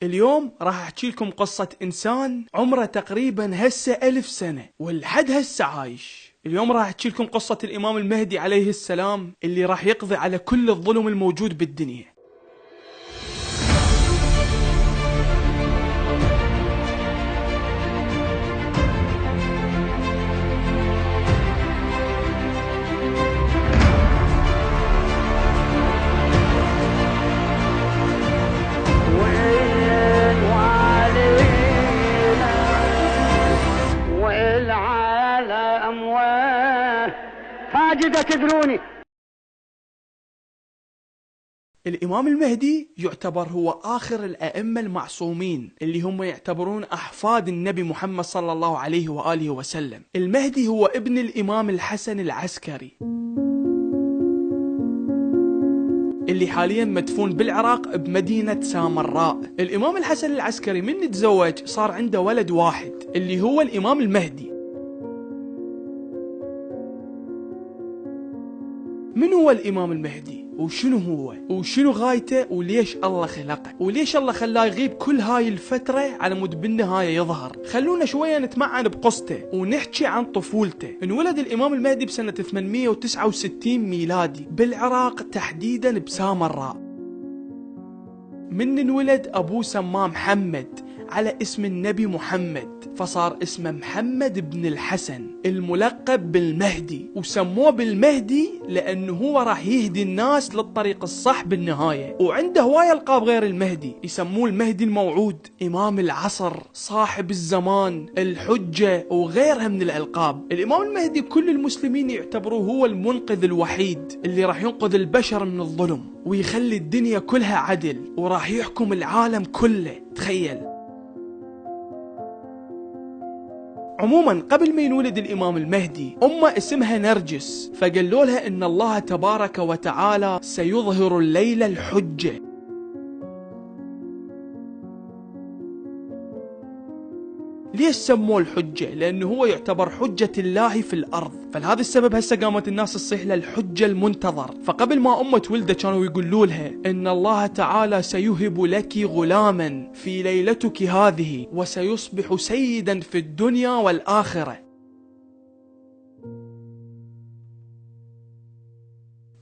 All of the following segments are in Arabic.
اليوم راح احكي لكم قصة انسان عمره تقريبا هسه 1000 سنة والحد هسه عايش. اليوم راح احكي لكم قصة الامام المهدي عليه السلام اللي راح يقضي على كل الظلم الموجود بالدنيا. تدروني الإمام المهدي يعتبر هو آخر الأئمة المعصومين اللي هم يعتبرون أحفاد النبي محمد صلى الله عليه وآله وسلم. المهدي هو ابن الإمام الحسن العسكري اللي حاليا مدفون بالعراق بمدينة سامراء. الإمام الحسن العسكري من تزوج صار عنده ولد واحد اللي هو الإمام المهدي. من هو الإمام المهدي؟ وشنو هو؟ وشنو غايته؟ وليش الله خلقه؟ وليش الله خلاه يغيب كل هاي الفترة على مود بالنهاية يظهر؟ خلونا شوية نتمعن بقصته ونحكي عن طفولته. انولد الإمام المهدي بسنة 869 ميلادي بالعراق، تحديدا بسامراء. من انولد أبوه سماه محمد على اسم النبي محمد، فصار اسمه محمد بن الحسن الملقب بالمهدي، وسموه بالمهدي لأنه هو راح يهدي الناس للطريق الصح بالنهاية. وعنده هواية ألقاب غير المهدي، يسموه المهدي الموعود، إمام العصر، صاحب الزمان، الحجة، وغيرها من الألقاب. الإمام المهدي كل المسلمين يعتبروه هو المنقذ الوحيد اللي راح ينقذ البشر من الظلم ويخلي الدنيا كلها عدل، وراح يحكم العالم كله. تخيل. عموما قبل ما ينولد الإمام المهدي أمه اسمها نرجس، فقالوا لها إن الله تبارك وتعالى سيظهر الليلة الحجة. ليش سموه الحجة؟ لأنه هو يعتبر حجة الله في الأرض، فلهذا السبب هسه قامت الناس تصيح له الحجة المنتظر. فقبل ما أمه تولده كانوا يقولوا لها إن الله تعالى سيهب لك غلاما في ليلتك هذه وسيصبح سيدا في الدنيا والآخرة.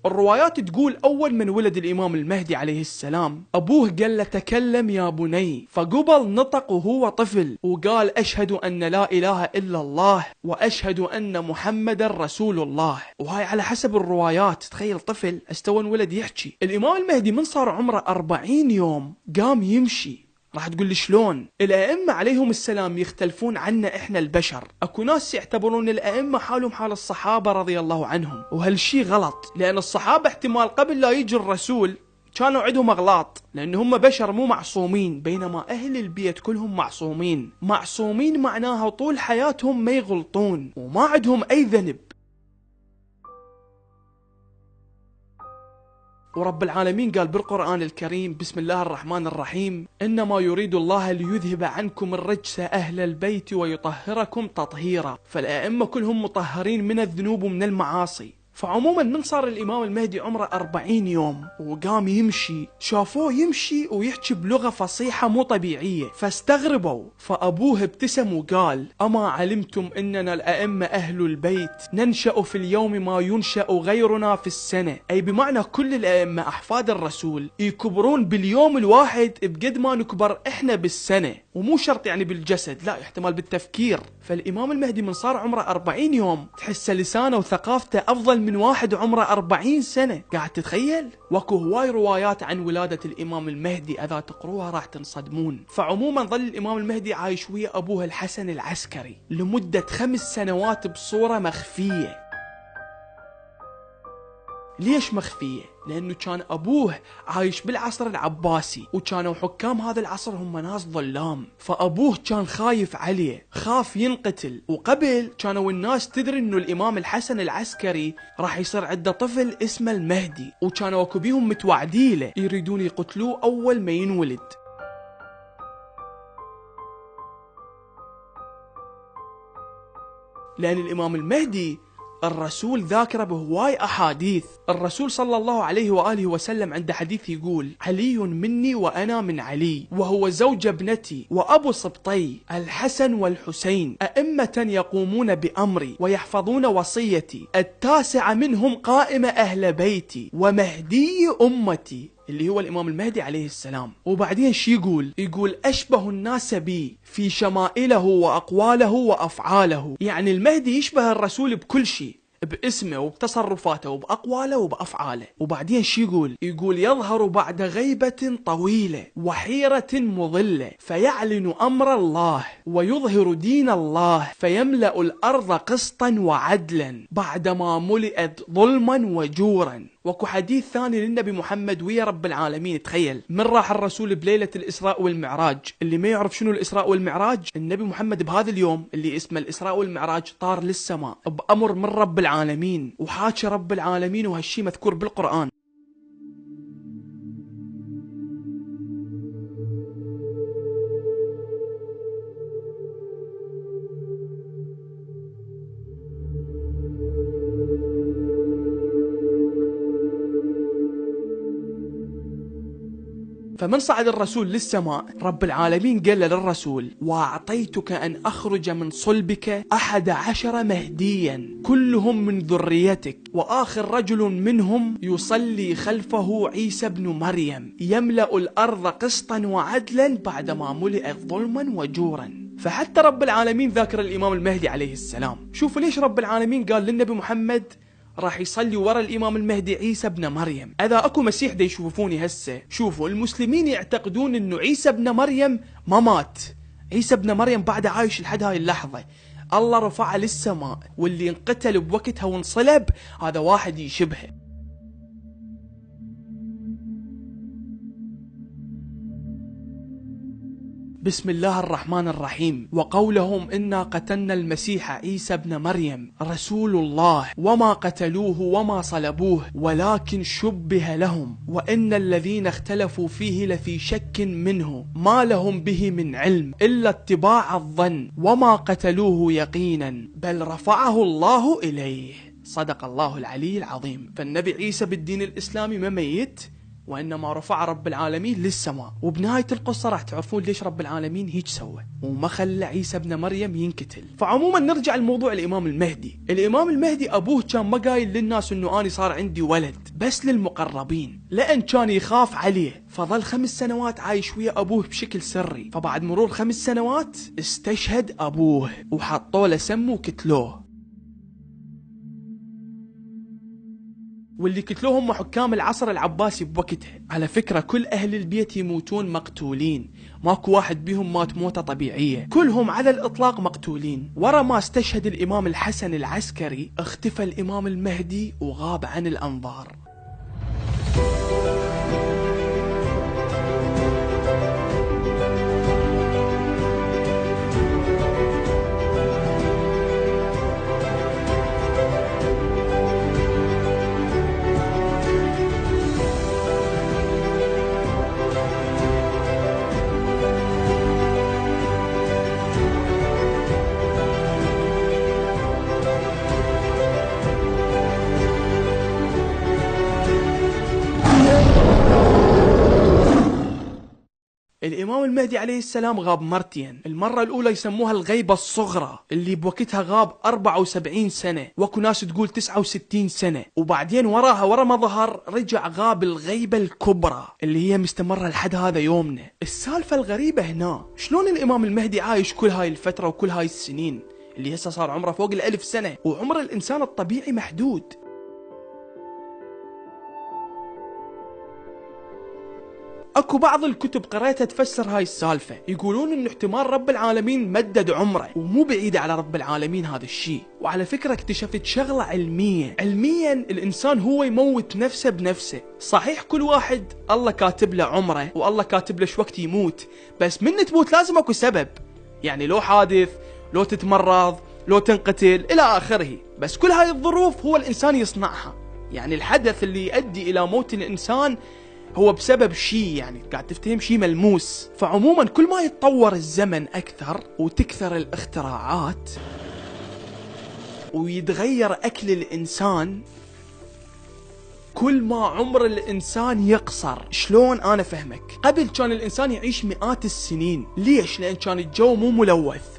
الروايات تقول أول من ولد الإمام المهدي عليه السلام أبوه قال له تكلم يا بني، فقبل نطق وهو طفل وقال أشهد أن لا إله إلا الله وأشهد أن محمد رسول الله. وهاي على حسب الروايات. تخيل طفل استوى ولد يحكي. الإمام المهدي من صار عمره 40 يوم قام يمشي. راح تقول لي شلون؟ الأئمة عليهم السلام يختلفون عنا إحنا البشر. أكو ناس يعتبرون الأئمة حالهم حال الصحابة رضي الله عنهم، وهالشي غلط، لأن الصحابة احتمال قبل لا يجي الرسول كانوا عندهم أغلاط، لأن هم بشر مو معصومين، بينما أهل البيت كلهم معصومين. معصومين معناها طول حياتهم ما يغلطون وما عندهم أي ذنب. ورب العالمين قال بالقرآن الكريم بسم الله الرحمن الرحيم إنما يريد الله ليذهب عنكم الرجس أهل البيت ويطهركم تطهيرا. فالأئمة كلهم مطهرين من الذنوب ومن المعاصي. فعموما من صار الإمام المهدي عمره 40 يوم وقام يمشي، شافوه يمشي ويحكي بلغة فصيحة مو طبيعية، فاستغربوا. فأبوه ابتسم وقال أما علمتم إننا الأئمة أهل البيت ننشأ في اليوم ما ينشأ غيرنا في السنة؟ أي بمعنى كل الأئمة أحفاد الرسول يكبرون باليوم الواحد بقد ما نكبر إحنا بالسنة، ومو شرط يعني بالجسد، لا، احتمال بالتفكير. فالإمام المهدي من صار عمره 40 يوم تحس لسانه وثقافته أفضل من واحد عمره 40 سنة. قاعد تتخيل؟ واكو هواي روايات عن ولادة الإمام المهدي إذا تقروها راح تنصدمون. فعموما ظل الإمام المهدي عايش ويا أبوه الحسن العسكري لمدة 5 سنوات بصورة مخفية. ليش مخفية؟ لأنه كان أبوه عايش بالعصر العباسي، وكانوا حكام هذا العصر هم ناس ظلام، فأبوه كان خايف عليه، خاف ينقتل. وقبل كانوا الناس تدري أنه الإمام الحسن العسكري راح يصير عنده طفل اسمه المهدي، وكانوا اكو بيهم متوعديله يريدون يقتلوه أول ما ينولد. لأن الإمام المهدي الرسول ذاكره بهواي أحاديث. الرسول صلى الله عليه وآله وسلم عنده حديث يقول: علي مني وأنا من علي، وهو زوج ابنتي وأبو سبطي الحسن والحسين، أئمة يقومون بأمري ويحفظون وصيتي، التاسع منهم قائم أهل بيتي ومهدي أمتي، اللي هو الإمام المهدي عليه السلام. وبعدين شي يقول أشبه الناس بي في شمائله وأقواله وأفعاله. يعني المهدي يشبه الرسول بكل شيء، باسمه وبتصرفاته وبأقواله وبأفعاله. وبعدين شي يقول يظهر بعد غيبة طويلة وحيرة مضلة فيعلن أمر الله ويظهر دين الله فيملأ الأرض قسطا وعدلا بعدما ملئت ظلما وجورا. وكو حديث ثاني للنبي محمد ويا رب العالمين. تخيل من راح الرسول بليلة الإسراء والمعراج. اللي ما يعرف شنو الإسراء والمعراج، النبي محمد بهذا اليوم اللي اسمه الإسراء والمعراج طار للسماء بأمر من رب العالمين، وحاكى رب العالمين، وهالشي مذكور بالقرآن. فمن صعد الرسول للسماء رب العالمين قال للرسول: وأعطيتك أن أخرج من صلبك 11 مهديا كلهم من ذريتك، وآخر رجل منهم يصلي خلفه عيسى بن مريم يملأ الأرض قسطا وعدلا بعدما ملئت ظلما وجورا. فحتى رب العالمين ذاكر الإمام المهدي عليه السلام. شوفوا ليش رب العالمين قال للنبي محمد راح يصلي ورا الإمام المهدي عيسى بن مريم. إذا أكو مسيح دا يشوفوني هسه، شوفوا المسلمين يعتقدون إنه عيسى بن مريم ما مات. عيسى بن مريم بعد عايش لحد هاي اللحظة، الله رفعه للسماء، واللي انقتل بوقتها وانصلب هذا واحد يشبهه. بسم الله الرحمن الرحيم. وقولهم إنا قتلنا المسيح عيسى بن مريم رسول الله وما قتلوه وما صلبوه ولكن شبه لهم وإن الذين اختلفوا فيه لفي شك منه ما لهم به من علم إلا اتباع الظن وما قتلوه يقينا بل رفعه الله إليه. صدق الله العلي العظيم. فالنبي عيسى بالدين الإسلامي ما ميت، وإنما رفع رب العالمين للسماء. وبنهاية القصة راح تعرفون ليش رب العالمين هيك سوى وما خلى عيسى بن مريم ينقتل. فعموما نرجع لموضوع الإمام المهدي. الإمام المهدي أبوه كان ما قايل للناس إنه أنا صار عندي ولد، بس للمقربين، لأن كان يخاف عليه. فظل 5 سنوات عايش ويا أبوه بشكل سري. فبعد مرور 5 سنوات استشهد أبوه وحطوا له سم وقتلوه. واللي قتلوهم حكام العصر العباسي بوقتها. على فكرة كل أهل البيت يموتون مقتولين، ماكو واحد بيهم مات موتة طبيعية، كلهم على الإطلاق مقتولين. ورا ما استشهد الإمام الحسن العسكري اختفى الإمام المهدي وغاب عن الأنظار. الإمام المهدي عليه السلام غاب مرتين. المرة الأولى يسموها الغيبة الصغرى اللي بوقتها غاب 74 سنة، وكو ناس تقول 69 سنة. وبعدين وراها ورا ما ظهر رجع غاب الغيبة الكبرى اللي هي مستمرة لحد هذا يومنا. السالفة الغريبة هنا شلون الإمام المهدي عايش كل هاي الفترة وكل هاي السنين اللي هسه صار عمره فوق 1000 سنة، وعمر الإنسان الطبيعي محدود. اكو بعض الكتب قريتها تفسر هاي السالفة، يقولون انه احتمال رب العالمين مدد عمره، ومو بعيد على رب العالمين هذا الشيء. وعلى فكرة اكتشفت شغلة علميا الانسان هو يموت نفسه بنفسه. صحيح كل واحد الله كاتب له عمره والله كاتب له شو وقت يموت، بس من تموت لازم اكو سبب، يعني لو حادث، لو تتمرض، لو تنقتل الى اخره. بس كل هاي الظروف هو الانسان يصنعها، يعني الحدث اللي يؤدي الى موت الانسان هو بسبب شيء، يعني قاعد تفتهم شيء ملموس. فعموما كل ما يتطور الزمن أكثر وتكثر الاختراعات، ويتغير أكل الإنسان كل ما عمر الإنسان يقصر. شلون أنا فهمك؟ قبل كان الإنسان يعيش مئات السنين. ليش؟ لأن كان الجو مو ملوث،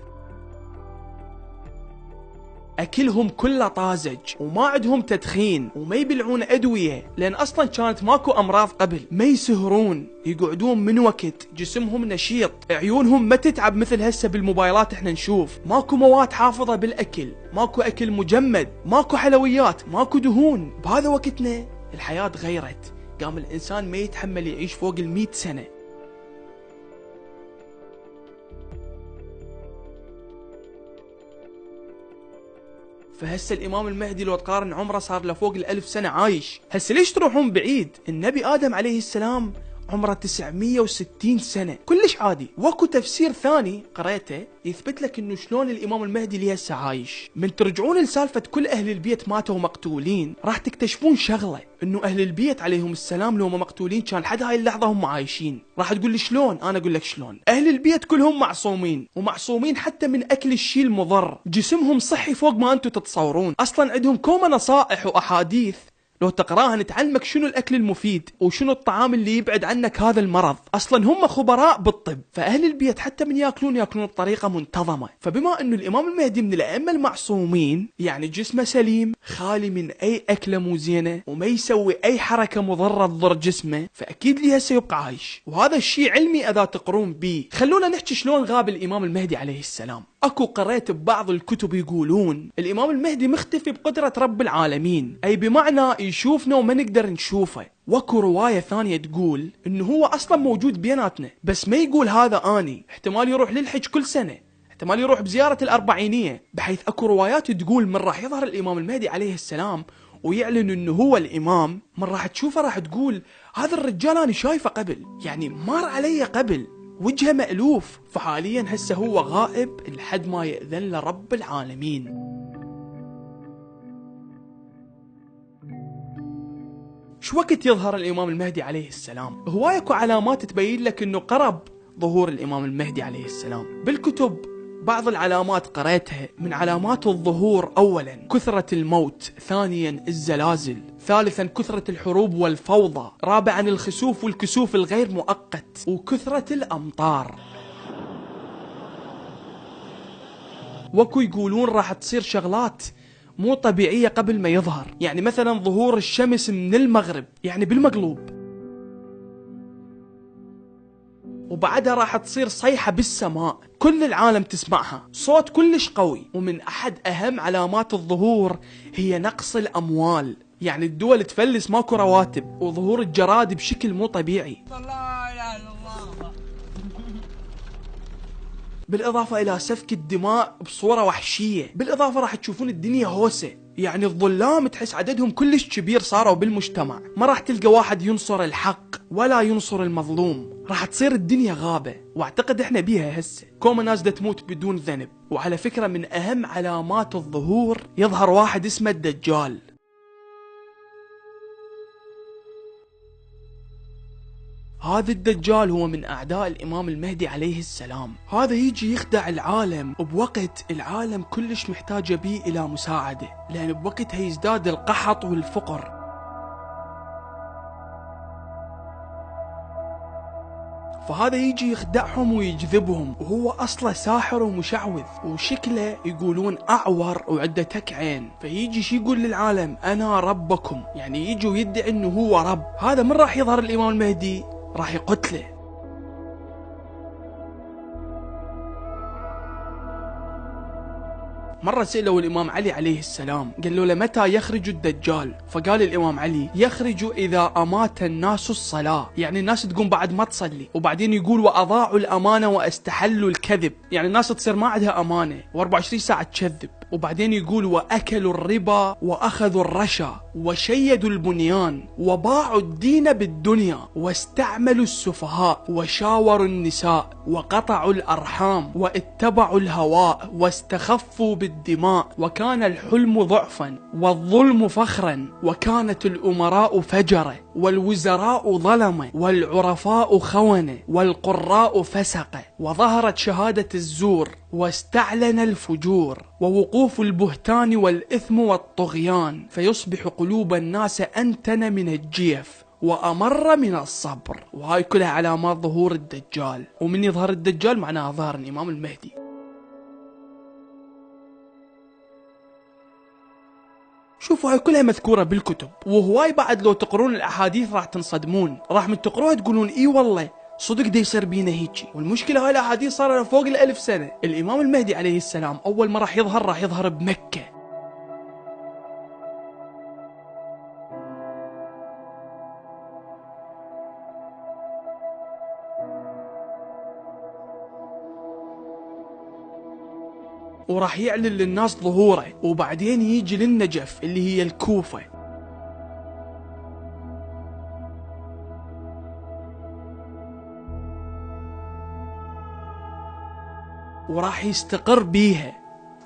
أكلهم كله طازج، وما عندهم تدخين، وما يبلعون أدوية، لأن أصلا كانت ماكو أمراض قبل. ما يسهرون، يقعدون من وقت، جسمهم نشيط، عيونهم ما تتعب مثل هسه بالموبايلات احنا نشوف. ماكو مواد حافظة بالأكل، ماكو أكل مجمد، ماكو حلويات، ماكو دهون. بهذا وقتنا الحياة تغيرت، قام الإنسان ما يتحمل يعيش فوق 100 سنة. فهسه الإمام المهدي لو تقارن عمره صار له فوق 1000 سنة عايش. هسه ليش تروحون بعيد؟ النبي آدم عليه السلام عمره 960 سنة، كلش عادي. واكو تفسير ثاني قريته يثبت لك انه شلون الامام المهدي اللي هسه عايش. من ترجعون لسالفة كل اهل البيت ماتوا مقتولين، راح تكتشفون شغلة، انه اهل البيت عليهم السلام لو هم مقتولين كان لحد هاي اللحظة هم عايشين. راح تقول لي شلون؟ انا اقول لك شلون. اهل البيت كلهم معصومين، ومعصومين حتى من اكل الشيء المضر، جسمهم صحي فوق ما انتم تتصورون. اصلا عندهم كومة نصائح واحاديث لو تقراها نتعلمك شنو الأكل المفيد وشنو الطعام اللي يبعد عنك هذا المرض. أصلا هم خبراء بالطب. فأهل البيت حتى من يأكلون بطريقة منتظمة. فبما أنه الإمام المهدي من الأئمة المعصومين، يعني جسمه سليم خالي من أي أكلة مو زينة، وما يسوي أي حركة مضرة تضر جسمه، فأكيد ليها سيبقى عايش. وهذا الشيء علمي إذا تقرون به. خلونا نحكي شلون غاب الإمام المهدي عليه السلام. اكو قريت ببعض الكتب يقولون الامام المهدي مختفي بقدرة رب العالمين، اي بمعنى يشوفنا وما نقدر نشوفه. واكو رواية ثانية تقول انه هو اصلا موجود بيناتنا، بس ما يقول هذا اني. احتمال يروح للحج كل سنة، احتمال يروح بزيارة الأربعينية. بحيث اكو روايات تقول من راح يظهر الامام المهدي عليه السلام ويعلن انه هو الامام، من راح تشوفه راح تقول هذا الرجال انا شايفه قبل، يعني مر علي قبل، وجهه مألوف. فحاليا هسه هو غائب لحد ما يأذن لرب العالمين. شو وقت يظهر الإمام المهدي عليه السلام؟ هواي اكو علامات تبين لك انه قرب ظهور الإمام المهدي عليه السلام. بالكتب بعض العلامات قريتها، من علامات الظهور أولا كثرة الموت، ثانيا الزلازل، ثالثا كثرة الحروب والفوضى، رابعا الخسوف والكسوف الغير مؤقت، وكثرة الأمطار. وكو يقولون راح تصير شغلات مو طبيعية قبل ما يظهر، يعني مثلا ظهور الشمس من المغرب، يعني بالمقلوب. وبعدها راح تصير صيحة بالسماء كل العالم تسمعها، صوت كلش قوي. ومن أحد أهم علامات الظهور هي نقص الأموال، يعني الدول تفلس ماكو رواتب، وظهور الجراد بشكل مو طبيعي. بالإضافة إلى سفك الدماء بصورة وحشية. بالإضافة راح تشوفون الدنيا هوسة، يعني الظلام تحس عددهم كلش كبير صاروا بالمجتمع. ما راح تلقى واحد ينصر الحق ولا ينصر المظلوم، راح تصير الدنيا غابة. واعتقد احنا بيها هسه، كوما ناس دا تموت بدون ذنب. وعلى فكرة من أهم علامات الظهور يظهر واحد اسمه الدجال. هذا الدجال هو من أعداء الإمام المهدي عليه السلام. هذا يجي يخدع العالم بوقت العالم كلش محتاجة بيه إلى مساعدة، لأن بوقتها يزداد القحط والفقر. فهذا يجي يخدعهم ويجذبهم، وهو أصله ساحر ومشعوذ، وشكله يقولون أعور وعدتك عين. فيجي شي يقول للعالم أنا ربكم، يعني يجي ويدعي إنه هو رب. هذا من راح يظهر الإمام المهدي راح يقتله. مرة سألوا الإمام علي عليه السلام، قالوا له متى يخرج الدجال؟ فقال الإمام علي يخرج إذا أمات الناس الصلاة، يعني الناس تقوم بعد ما تصلي. وبعدين يقول وأضاعوا الأمانة واستحلوا الكذب، يعني الناس تصير ما عندها أمانة و24 ساعة تكذب. وبعدين يقول وأكلوا الربا وأخذوا الرشا وشيدوا البنيان وباعوا الدين بالدنيا واستعملوا السفهاء وشاوروا النساء وقطعوا الأرحام واتبعوا الهواء واستخفوا بالدنيا الدماء، وكان الحلم ضعفا، والظلم فخرا، وكانت الأمراء فجرة، والوزراء ظلمة، والعرفاء خونة، والقراء فسقة، وظهرت شهادة الزور، واستعلن الفجور، ووقوف البهتان والإثم والطغيان، فيصبح قلوب الناس أنتن من الجيف وأمر من الصبر. وهاي كلها علامات ظهور الدجال. ومن يظهر الدجال معناها ظهر الإمام المهدي. شوفوا هاي كلها مذكورة بالكتب، وهواي بعد لو تقرون الأحاديث راح تنصدمون، راح من تقروها تقولون إي والله صدق دي يصير بينا هيجي. والمشكلة هاي الأحاديث صار لها فوق 1000 سنة. الإمام المهدي عليه السلام أول ما راح يظهر بمكة. وراح يعلن للناس ظهوره، وبعدين يجي للنجف اللي هي الكوفة. وراح يستقر بيها،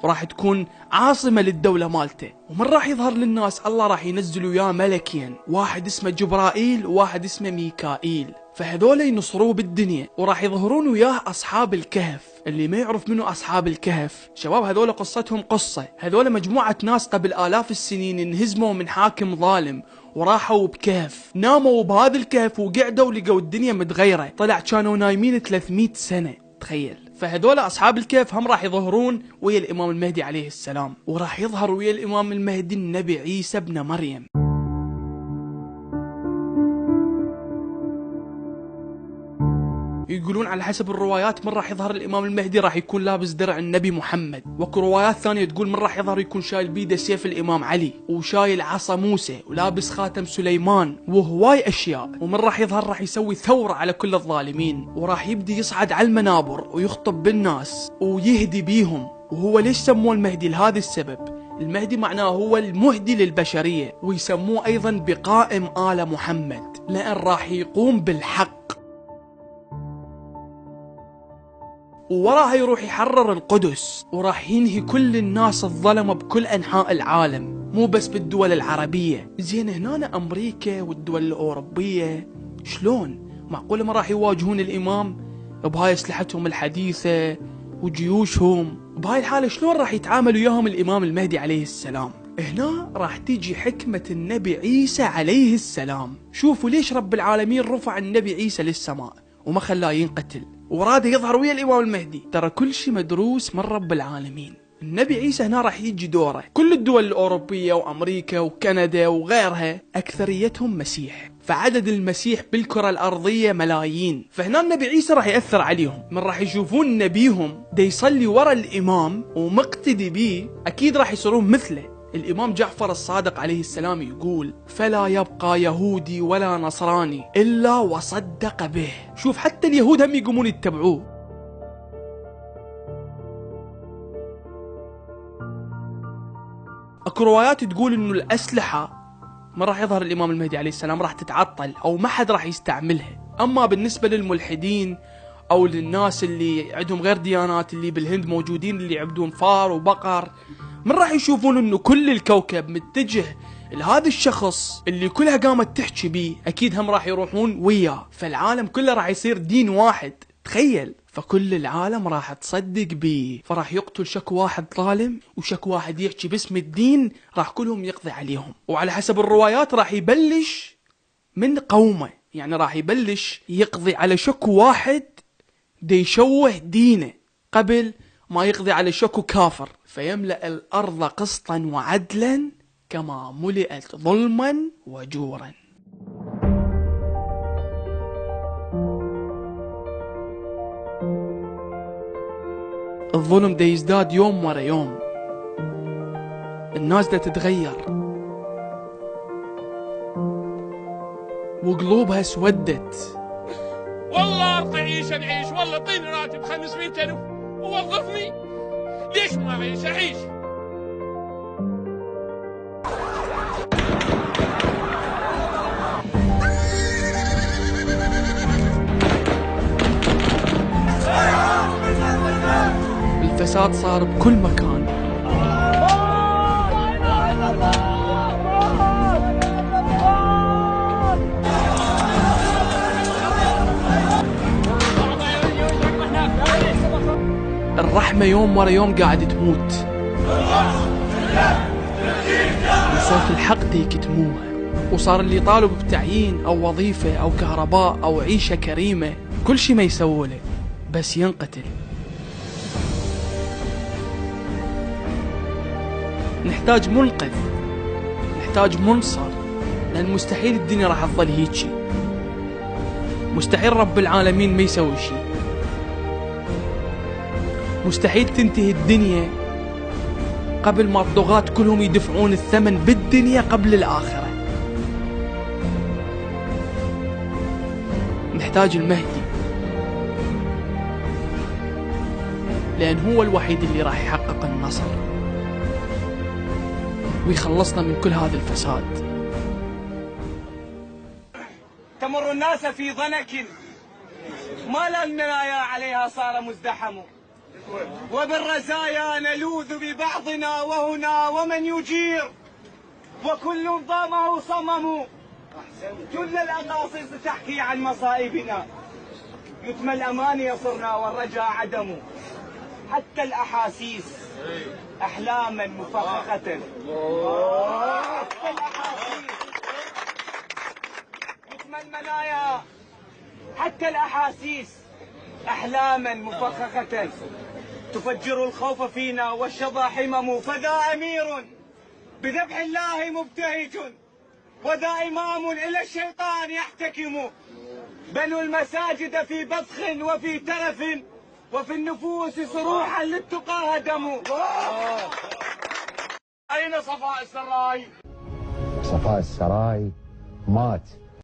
وراح تكون عاصمة للدولة مالته. ومن راح يظهر للناس؟ الله راح ينزل وياه ملكين، واحد اسمه جبرائيل وواحد اسمه ميكائيل، فهذول ينصروه بالدنيا. وراح يظهرون وياه أصحاب الكهف. اللي ما يعرف منو أصحاب الكهف، شباب هذول قصتهم قصة. هذول مجموعة ناس قبل آلاف السنين انهزموا من حاكم ظالم، وراحوا بكهف، ناموا بهذا الكهف وقعدوا لقوا الدنيا متغيرة. طلع كانوا نايمين 300 سنة، تخيل. فهذول أصحاب الكهف هم راح يظهرون ويا الإمام المهدي عليه السلام. وراح يظهر ويا الإمام المهدي النبي عيسى ابن مريم. يقولون على حسب الروايات من راح يظهر الإمام المهدي راح يكون لابس درع النبي محمد، وكو روايات ثانية تقول من راح يظهر يكون شايل بيده سيف الإمام علي، وشايل عصا موسى، ولابس خاتم سليمان، وهواي أشياء. ومن راح يظهر راح يسوي ثورة على كل الظالمين، وراح يبدي يصعد على المنابر ويخطب بالناس ويهدي بيهم. وهو ليش سموه المهدي؟ لهذا السبب. المهدي معناه هو المهدي للبشرية، ويسموه أيضا بقائم آل محمد، لأن راح يقوم بالحق. ووراها يروح يحرر القدس، وراح ينهي كل الناس الظلمة بكل أنحاء العالم، مو بس بالدول العربية. زين هنا أمريكا والدول الأوروبية شلون؟ معقولة ما راح يواجهون الإمام بهاي أسلحتهم الحديثة وجيوشهم؟ بهاي الحالة شلون راح يتعامل وياهم الإمام المهدي عليه السلام؟ هنا راح تيجي حكمة النبي عيسى عليه السلام. شوفوا ليش رب العالمين رفع النبي عيسى للسماء وما خلاه ينقتل، وراد يظهر ويا الإمام المهدي. ترى كل شيء مدروس من رب العالمين. النبي عيسى هنا راح يجي دوره. كل الدول الأوروبية وأمريكا وكندا وغيرها أكثريتهم مسيح، فعدد المسيح بالكرة الأرضية ملايين. فهنا النبي عيسى راح يأثر عليهم، من راح يشوفون نبيهم دا يصلي ورا الإمام ومقتدي بيه، أكيد راح يصيرون مثله. الإمام جعفر الصادق عليه السلام يقول: فلا يبقى يهودي ولا نصراني إلا وصدق به. شوف حتى اليهود هم يقومون يتبعوه. اكو روايات تقول انه الأسلحة ما راح يظهر الإمام المهدي عليه السلام راح تتعطل أو ما حد راح يستعملها. أما بالنسبة للملحدين أو للناس اللي عندهم غير ديانات، اللي بالهند موجودين اللي يعبدون فار وبقر، من راح يشوفون انه كل الكوكب متجه لهذا الشخص اللي كلها قامت تحكي بيه، اكيد هم راح يروحون وياه. فالعالم كله راح يصير دين واحد، تخيل. فكل العالم راح تصدق بيه، فراح يقتل شك واحد ظالم وشك واحد يحكي باسم الدين، راح كلهم يقضي عليهم. وعلى حسب الروايات راح يبلش من قومه، يعني راح يبلش يقضي على شك واحد دي يشوه دينه قبل ما يقضي على شك كافر. فيملأ الأرض قسطا وعدلا كما ملئت ظلما وجورا. الظلم دا يزداد يوم ورا يوم، الناس دا تتغير وقلوبها سودت. والله ارضى عيش نعيش، والله اعطيني راتب 500,000 ووظفني، ليش ما اعيش اعيش؟ الفساد صار بكل مكان، الرحمة يوم ورا يوم قاعد تموت، وصوت الحق دي يكتموها. وصار اللي طالب بتعيين أو وظيفة أو كهرباء أو عيشة كريمة كل شي ما يسوله بس ينقتل. نحتاج منقذ، نحتاج منصر، لأن مستحيل الدنيا راح تظل هيجي، مستحيل رب العالمين ما يسوي شي، مستحيل تنتهي الدنيا قبل ما الطغاة كلهم يدفعون الثمن بالدنيا قبل الآخرة. نحتاج المهدي، لأن هو الوحيد اللي راح يحقق النصر ويخلصنا من كل هذا الفساد. تمر الناس في ضنك ما لا المنايا عليها صار مزدحم، وبالرزايا نلوذ ببعضنا وهنا ومن يجير، وكل ضامه صمم. كل الأقاصيص تحكي عن مصائبنا، يتم الأماني صرنا والرجاء عدم، حتى الأحاسيس أحلاما مفخخة. حتى الأحاسيس يتم المنايا، حتى الأحاسيس أحلاما مفخخة، تفجر الخوف فينا والشظى حمم. فذا أمير بذبح الله مبتهج، وذا إمام إلى الشيطان يحتكم. بنوا المساجد في بطخ وفي تلف، وفي النفوس صروحا للتقى هدموا. أين صفاء السراي؟ صفاء السراي مات